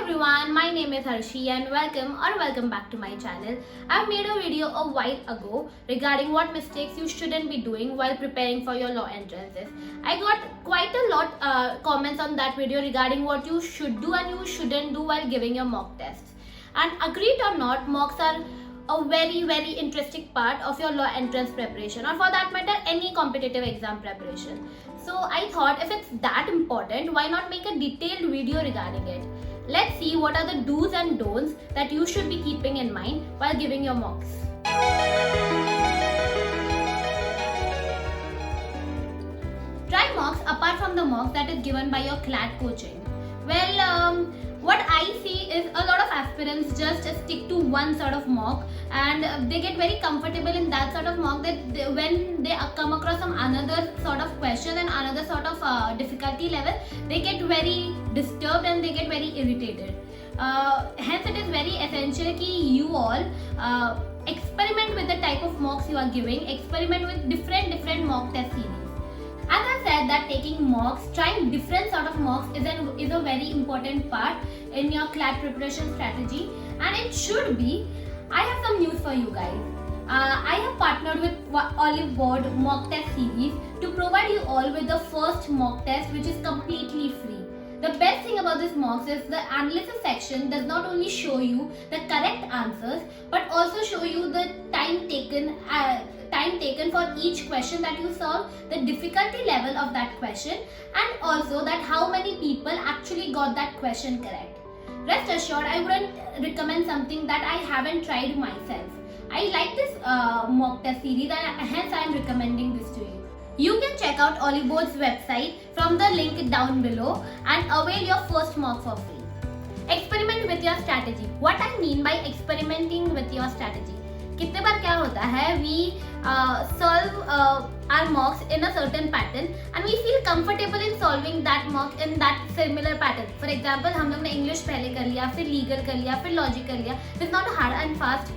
everyone, my name is Harshi and welcome back to my channel. I've made a video a while ago regarding what mistakes you shouldn't be doing while preparing for your law entrances. I got quite a lot comments on that video regarding what you should do and you shouldn't do while giving your mock tests. And agreed or not, mocks are a very interesting part of your law entrance preparation, or for that matter any competitive exam preparation. So I thought, if it's that important, why not make a detailed video regarding it. Let's see what are the do's and don'ts that you should be keeping in mind while giving your mocks. Try mocks apart from the mocks that is given by your CLAT coaching. Well, what I see is a lot of aspirants just stick to one sort of mock and they get very comfortable in that sort of mock that when they come across some another sort of question and another sort of difficulty level, they get very disturbed and they get very irritated. Hence it is very essential that you all experiment with the type of mocks you are giving, experiment with different mock test series. As I said that taking mocks, trying different sort of mocks is a very important part in your CLAT preparation strategy, and it should be. I have some news for you guys. I have partnered with Overdo mock test series to provide you all with the first mock test, which is completely free. The best thing about this mocks is the analysis section does not only show you the correct answers but also show you the time taken for each question that you solve, the difficulty level of that question, and also that how many people actually got that question correct. Rest assured, I wouldn't recommend something that I haven't tried myself. I like this mock test series and hence I am recommending this to you. You can check out Overdo's website from the link down below and avail your first mock for free. Experiment with your strategy. What I mean by experimenting with your strategy? कितने बार क्या होता है, we solve our mocks in a certain pattern and we feel comfortable in solving that mock in that similar pattern. For example, हम लोग ने English पहले कर लिया, फिर legal कर लिया, फिर logic कर लिया. This is not a hard and fast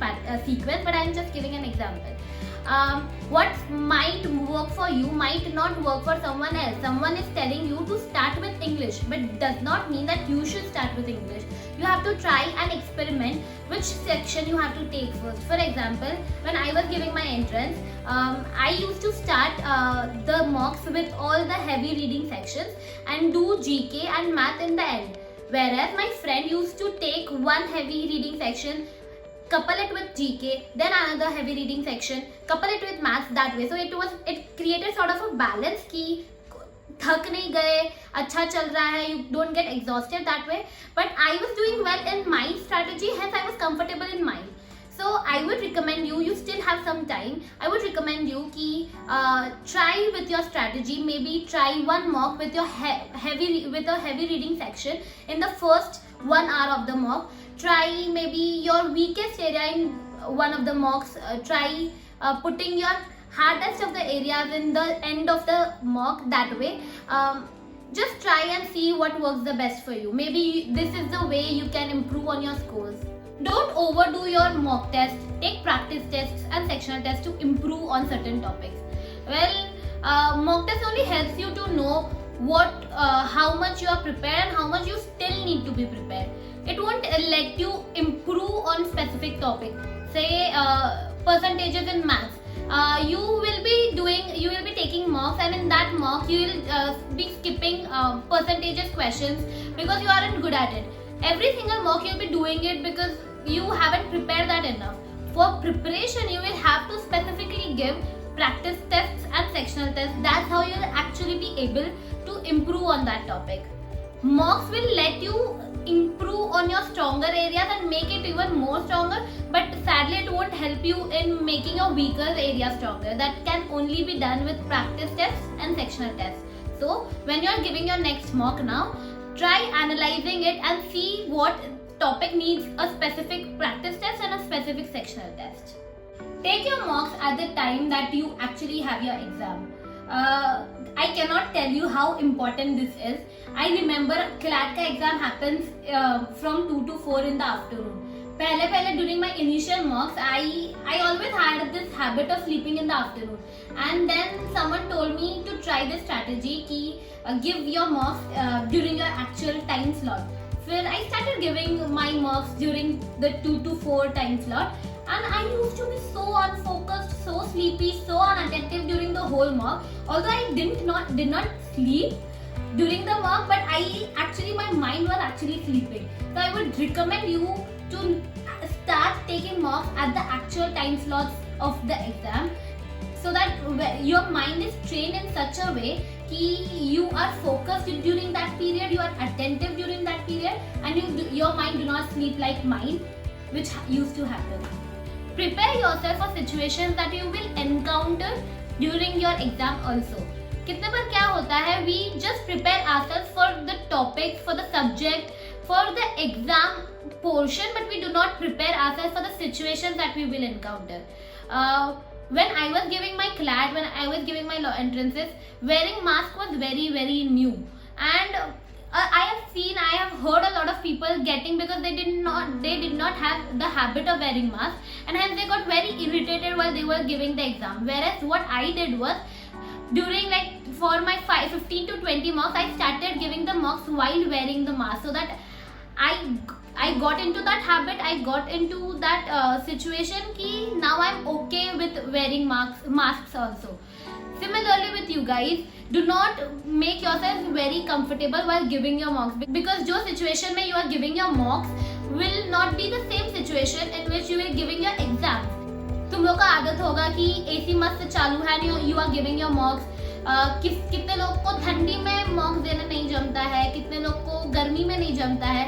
sequence, but I am just giving an example. What might work for you might not work for someone else. Someone is telling you to start with English, but does not mean that you should start with English. You have to try and experiment which section you have to take first. For example, when I was giving my entrance, I used to start the mocks with all the heavy reading sections and do GK and math in the end. Whereas my friend used to take one heavy reading section, couple it with GK, then another heavy reading section, couple it with maths, that way. So it created sort of a balance कि थक नहीं गए, अच्छा चल रहा है, you don't get exhausted that way. But I was doing well in my strategy, hence I was comfortable in mine. So I would recommend you still have some time, I would recommend you कि try with your strategy, maybe try one mock with your heavy reading section in the first 1 hour of the mock. Try maybe your weakest area in one of the mocks, try putting your hardest of the areas in the end of the mock, that way. Just try and see what works the best for you. Maybe this is the way you can improve on your scores. Don't overdo your mock test. Take practice tests and sectional tests to improve on certain topics. Well, mock test only helps you to know how much you are prepared and how much you still need to be prepared. It won't let you improve on specific topic. Say percentages in maths. You will be taking mocks, and in that mock you will be skipping percentages questions because you aren't good at it. Every single mock you'll be doing it because you haven't prepared that enough. For preparation, you will have to specifically give practice tests and sectional tests. That's how you'll actually be able to improve on that topic. Mocks will let you improve on your stronger areas and make it even more stronger, but sadly it won't help you in making your weaker areas stronger. That can only be done with practice tests and sectional tests. So when you are giving your next mock now, try analyzing it and see what topic needs a specific practice test and a specific sectional test. Take your mocks at the time that you actually have your exam. I cannot tell you how important this is. I remember CLAT का exam happens from 2 to 4 in the afternoon. पहले during my initial mocks, I always had this habit of sleeping in the afternoon. And then someone told me to try this strategy कि give your mocks during your actual time slot. फिर I started giving my marks during the 2 to 4 time slot, and I used to be so unfocused, so sleepy, so unattentive during the whole mock. Although I did not sleep during the mock, but my mind was actually sleeping. So I would recommend you to start taking mocks at the actual time slots of the exam, so that your mind is trained in such a way कि you are focused during that period, you are attentive during that period, and your mind do not sleep like mine, which used to happen. Prepare yourself for situations that you will encounter during your exam also. कितने बार क्या होता है, we just prepare ourselves for the topic, for the subject, for the exam portion, but we do not prepare ourselves for the situations that we will encounter. When I was giving my CLAT, when I was giving my law entrances, wearing mask was very, very new, and I have heard a lot of people getting, because they did not have the habit of wearing mask, and hence they got very irritated while they were giving the exam. Whereas what I did was, during for my 15 to 20 marks, I started giving the marks while wearing the mask, so that I got into that habit, I got into that situation ki now I'm okay with wearing masks also. Similarly with you guys, do not make yourself very comfortable while giving your mocks, because जो situation में you are giving your mocks will not be the same situation in which you are giving your exams. तुम लोग का आदत होगा कि AC मस्त चालू है and you are giving your mocks. कितने लोग को ठंडी में मॉक्स देना नहीं जमता है, कितने लोग को गर्मी में नहीं जमता है.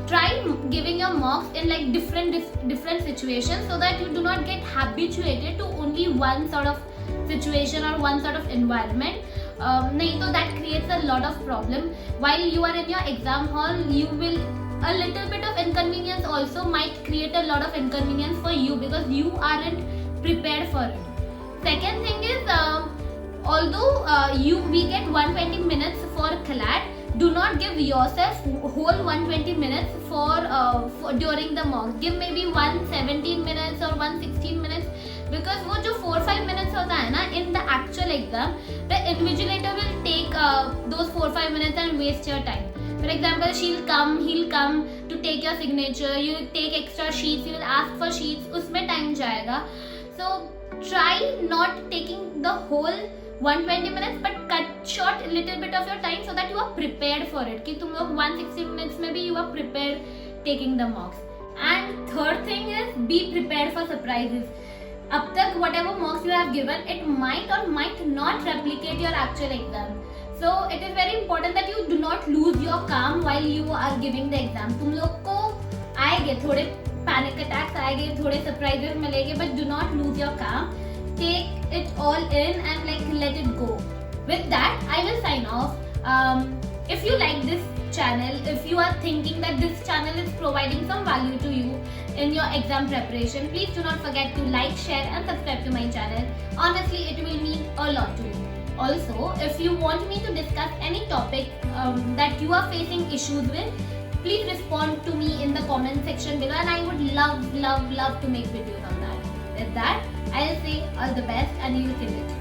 Try giving your mocks in different situations, so that you do not get habituated to only one sort of situation or one sort of environment. नहीं तो that creates a lot of problem. While you are in your exam hall, a little bit of inconvenience also might create a lot of inconvenience for you, because you aren't prepared for it. Second thing is, although we get 120 minutes for CLAT, do not give yourself whole 120 minutes for during the mock. Give maybe 117 minutes or 116 minutes, because वो जो 4-5 minutes होता है ना in the actual exam, the invigilator will take those 4-5 minutes and waste your time. For example, he'll come to take your signature, you take extra sheets, you will ask for sheets, उसमें time जाएगा. So try not taking the whole 120 minutes, but cut short a little bit of your time, so that you are prepared for it. कि तुम लोग 160 minutes में भी you are prepared taking the mocks. And third thing is, be prepared for surprises. अब तक whatever mocks you have given, it might or might not replicate your actual exam. So it is very important that you do not lose your calm while you are giving the exam. तुम लोग को आएंगे थोड़े panic attacks, आएंगे थोड़े surprises मिलेंगे, but do not lose your calm. Take it all in and let it go. With that, I will sign off. If you like this channel, if you are thinking that this channel is providing some value to you in your exam preparation, please do not forget to like, share and subscribe to my channel. Honestly, it will mean a lot to me. Also, if you want me to discuss any topic that you are facing issues with, please respond to me in the comment section below, and I would love to make videos on that. With that, I'll say all the best and you'll kill it.